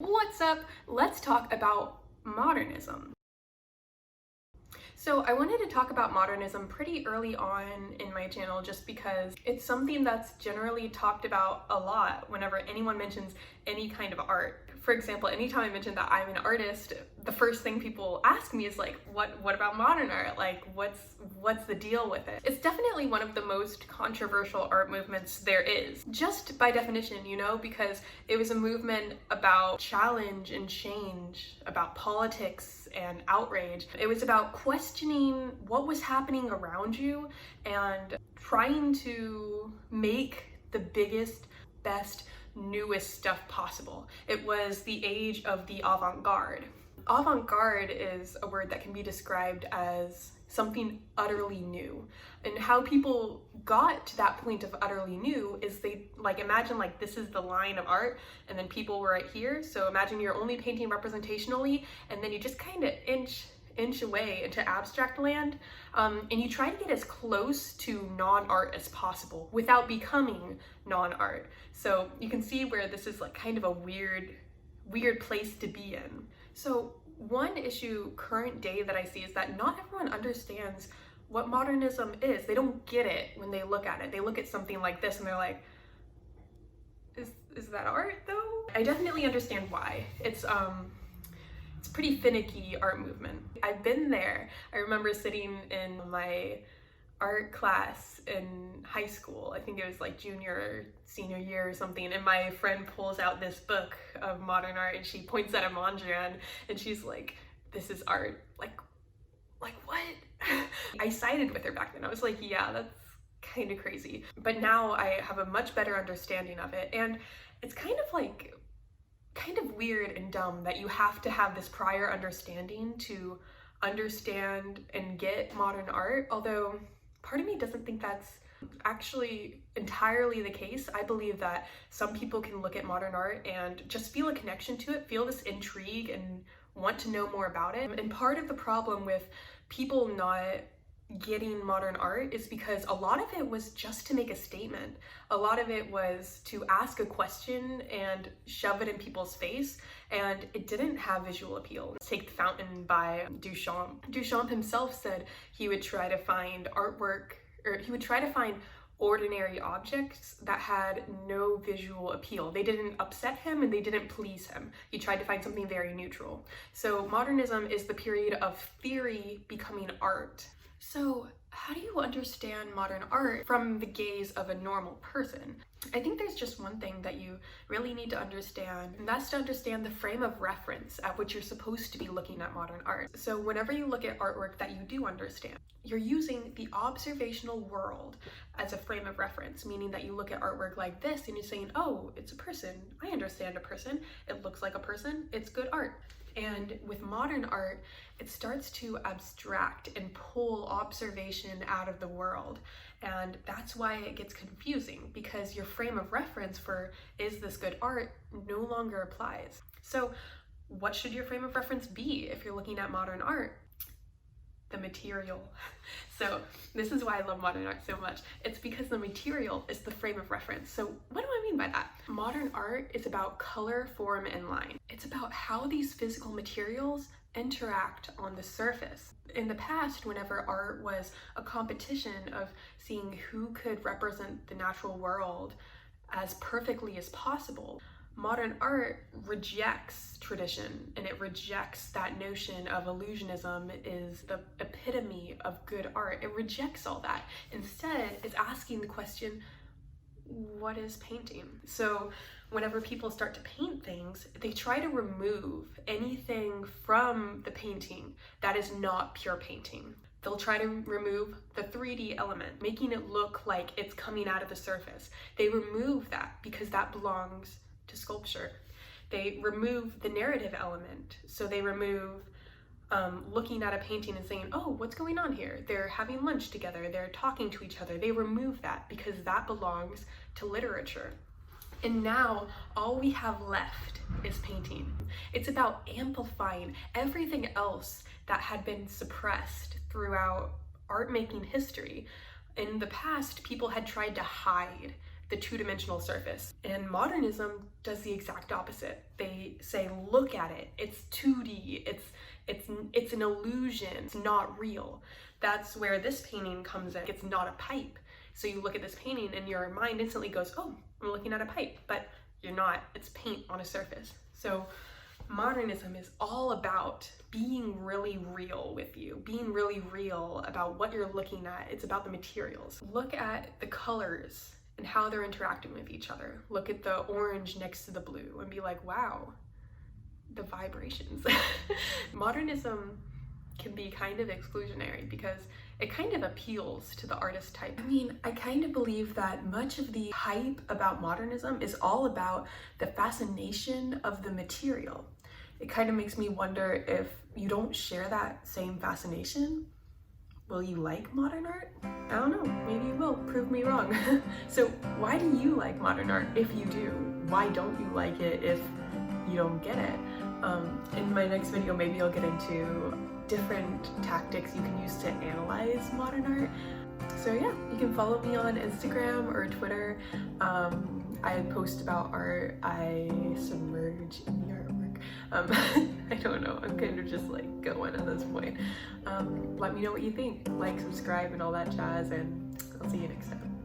What's up? Let's talk about modernism. So I wanted to talk about modernism pretty early on in my channel just because it's something that's generally talked about a lot whenever anyone mentions any kind of art. For example, anytime I mention that I'm an artist, the first thing people ask me is like, what about modern art? Like, what's the deal with it? It's definitely one of the most controversial art movements there is, just by definition, because it was a movement about challenge and change, about politics and outrage. It was about questioning what was happening around you and trying to make the biggest, best, newest stuff possible. It was the age of the avant-garde. Avant-garde is a word that can be described as something utterly new. And how people got to that point of utterly new is they imagine this is the line of art and then people were right here. So imagine you're only painting representationally and then you just kind of inch away into abstract land, and you try to get as close to non-art as possible without becoming non-art. So you can see where this is kind of a weird place to be in. So one issue current day that I see is that not everyone understands what modernism is. They don't get it when they look at it. They look at something like this and they're like, is that art though? I definitely understand why. It's a pretty finicky art movement. I've been there. I remember sitting in my art class in high school. I think it was junior or senior year or something, and my friend pulls out this book of modern art and she points at a Mondrian and she's like, this is art. Like what? I sided with her back then. I was like, yeah, that's kind of crazy. But now I have a much better understanding of it, and it's kind of weird and dumb that you have to have this prior understanding to understand and get modern art, although part of me doesn't think that's actually entirely the case. I believe that some people can look at modern art and just feel a connection to it, feel this intrigue and want to know more about it. And part of the problem with people not getting modern art is because a lot of it was just to make a statement. A lot of it was to ask a question and shove it in people's face, and it didn't have visual appeal. Take The Fountain by Duchamp. Duchamp himself said he would try to find artwork, or he would try to find ordinary objects that had no visual appeal. They didn't upset him and they didn't please him. He tried to find something very neutral. So modernism is the period of theory becoming art. So how do you understand modern art from the gaze of a normal person? I think there's just one thing that you really need to understand, and that's to understand the frame of reference at which you're supposed to be looking at modern art. So whenever you look at artwork that you do understand, you're using the observational world as a frame of reference, meaning that you look at artwork like this and you're saying, oh, it's a person. I understand a person. It looks like a person. It's good art. And with modern art, it starts to abstract and pull observation out of the world. And that's why it gets confusing, because your frame of reference for is this good art no longer applies. So what should your frame of reference be if you're looking at modern art? The material. So this is why I love modern art so much. It's because the material is the frame of reference. So what do I mean by that? Modern art is about color, form, and line. It's about how these physical materials interact on the surface. In the past, whenever art was a competition of seeing who could represent the natural world as perfectly as possible, modern art rejects tradition, and it rejects that notion of illusionism is the epitome of good art. It rejects all that. Instead, it's asking the question, what is painting? So whenever people start to paint things, they try to remove anything from the painting that is not pure painting. They'll try to remove the 3D element, making it look like it's coming out of the surface. They remove that because that belongs to sculpture. They remove the narrative element. So they remove looking at a painting and saying, oh, what's going on here? They're having lunch together, they're talking to each other. They remove that because that belongs to literature. And now all we have left is painting. It's about amplifying everything else that had been suppressed throughout art making history. In the past, people had tried to hide the two-dimensional surface. And modernism does the exact opposite. They say, look at it, it's 2D, it's an illusion, it's not real. That's where this painting comes in. It's not a pipe. So you look at this painting and your mind instantly goes, oh, I'm looking at a pipe, but you're not, it's paint on a surface. So modernism is all about being really real with you, being really real about what you're looking at. It's about the materials. Look at the colors and how they're interacting with each other. Look at the orange next to the blue and be like, wow, the vibrations. Modernism can be kind of exclusionary because it kind of appeals to the artist type. I mean, I kind of believe that much of the hype about modernism is all about the fascination of the material. It kind of makes me wonder, if you don't share that same fascination, will you like modern art? I don't know, maybe you will, prove me wrong. So why do you like modern art if you do? Why don't you like it if you don't get it? In my next video, maybe I'll get into different tactics you can use to analyze modern art. So yeah, you can follow me on Instagram or Twitter. I post about art, I submerge in the artwork. I don't know, I'm kind of just like going at this point. Let me know what you think, like, subscribe, and all that jazz, and I'll see you next time.